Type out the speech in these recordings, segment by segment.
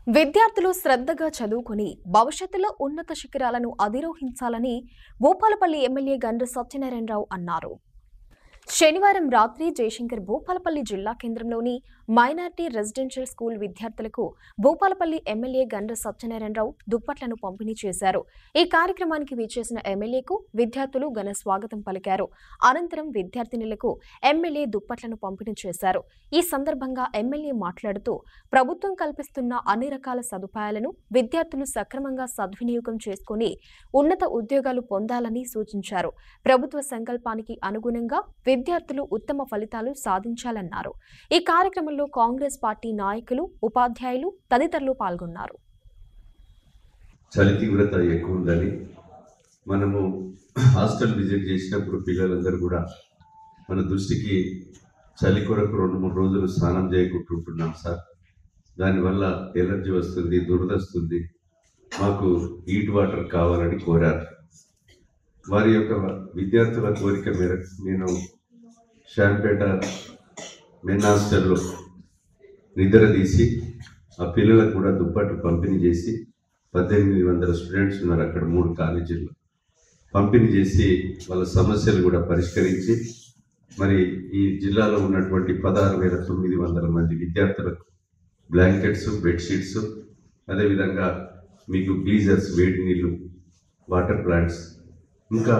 విద్యార్థులు శ్రద్ధగా చదువుకుని భవిష్యత్తులో ఉన్నత శిఖరాలను అధిరోహించాలని భూపాలపల్లి ఎమ్మెల్యే గండ్ర సత్యనారాయణరావు అన్నారు. శనివారం రాత్రి జయశంకర్ భూపాలపల్లి జిల్లా కేంద్రంలోని మైనార్టీ రెసిడెన్షియల్ స్కూల్ విద్యార్థులకు భూపాలపల్లి ఎమ్మెల్యే గండ్ర సత్యనారాయణరావు దుప్పట్లను పంపిణీ చేశారు. ఈ కార్యక్రమానికి విచ్చేసిన ఎమ్మెల్యేకు విద్యార్థులు ఘన స్వాగతం పలికారు. అనంతరం విద్యార్థినులకు ఎమ్మెల్యే దుప్పట్లను పంపిణీ చేశారు. ఈ సందర్భంగా ఎమ్మెల్యే మాట్లాడుతూ ప్రభుత్వం కల్పిస్తున్న అన్ని రకాల సదుపాయాలను విద్యార్థులు సక్రమంగా సద్వినియోగం చేసుకుని ఉన్నత ఉద్యోగాలు పొందాలని సూచించారు. ప్రభుత్వ సంకల్పానికి అనుగుణంగా విద్యార్థులు ఉత్తమ ఫలితాలు సాధించాలన్నారు. ఈ కార్యక్రమంలో కాంగ్రెస్ పార్టీ నాయకులు, ఉపాధ్యాయులు తదితరులు పాల్గొన్నారు. చలి తీవ్రత ఎక్కువ ఉందని మనము హాస్టల్ విజిట్ చేసినప్పుడు పిల్లలందరూ కూడా మన దృష్టికి చలి కొరకు 2-3 రోజులు స్నానం చేయకుంటుంటున్నాం సార్. దానివల్ల ఎలర్జీ వస్తుంది, దురద వస్తుంది, మాకు హీట్ వాటర్ కావాలని కోరారు. వారి యొక్క విద్యార్థుల కోరిక మేరకు నేను శాంపేట మెన్ హాస్టల్లో నిద్ర తీసి ఆ పిల్లలకు కూడా దుప్పట్లు పంపిణీ చేసి 1800 స్టూడెంట్స్ ఉన్నారు అక్కడ 3 కాలేజీల్లో పంపిణీ చేసి వాళ్ళ సమస్యలు కూడా పరిష్కరించి మరి ఈ జిల్లాలో ఉన్నటువంటి 16,900 మంది విద్యార్థులకు బ్లాంకెట్స్, బెడ్షీట్స్, అదేవిధంగా మీకు గీజర్స్, వేడి నీళ్ళు, వాటర్ ప్లాంట్స్, ఇంకా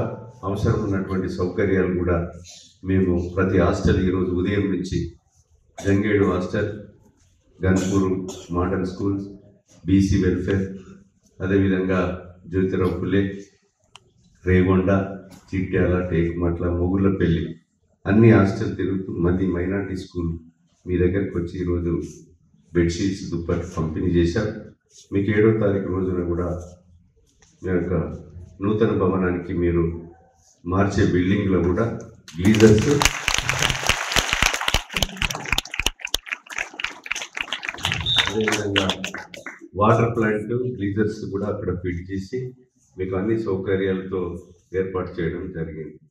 అవసరం ఉన్నటువంటి సౌకర్యాలు కూడా మేము ప్రతి హాస్టల్ ఈరోజు ఉదయం నుంచి Jangedu hostel, Ganpur modern schools, BC welfare, అదేవిధంగా జ్యోతిరావు పుల్లే, రేగొండ, చిట్యాల, టేకుమట్ల, మొగుళ్ళపల్లి అన్ని హాస్టల్ తిరుగుతూ మళ్ళీ మైనార్టీ స్కూల్ మీ దగ్గరికి వచ్చి ఈరోజు బెడ్షీట్స్, దుప్పట్లు పంపిణీ చేశారు. మీకు 7వ తారీఖు రోజున కూడా మీ యొక్క నూతన భవనానికి మీరు మార్చే బిల్డింగ్లో కూడా గీజర్స్, అదేవిధంగా వాటర్ ప్లాంట్, గీజర్స్ కూడా అక్కడ ఫిట్ చేసి మీకు అన్ని సౌకర్యాలతో ఏర్పాటు చేయడం జరిగింది.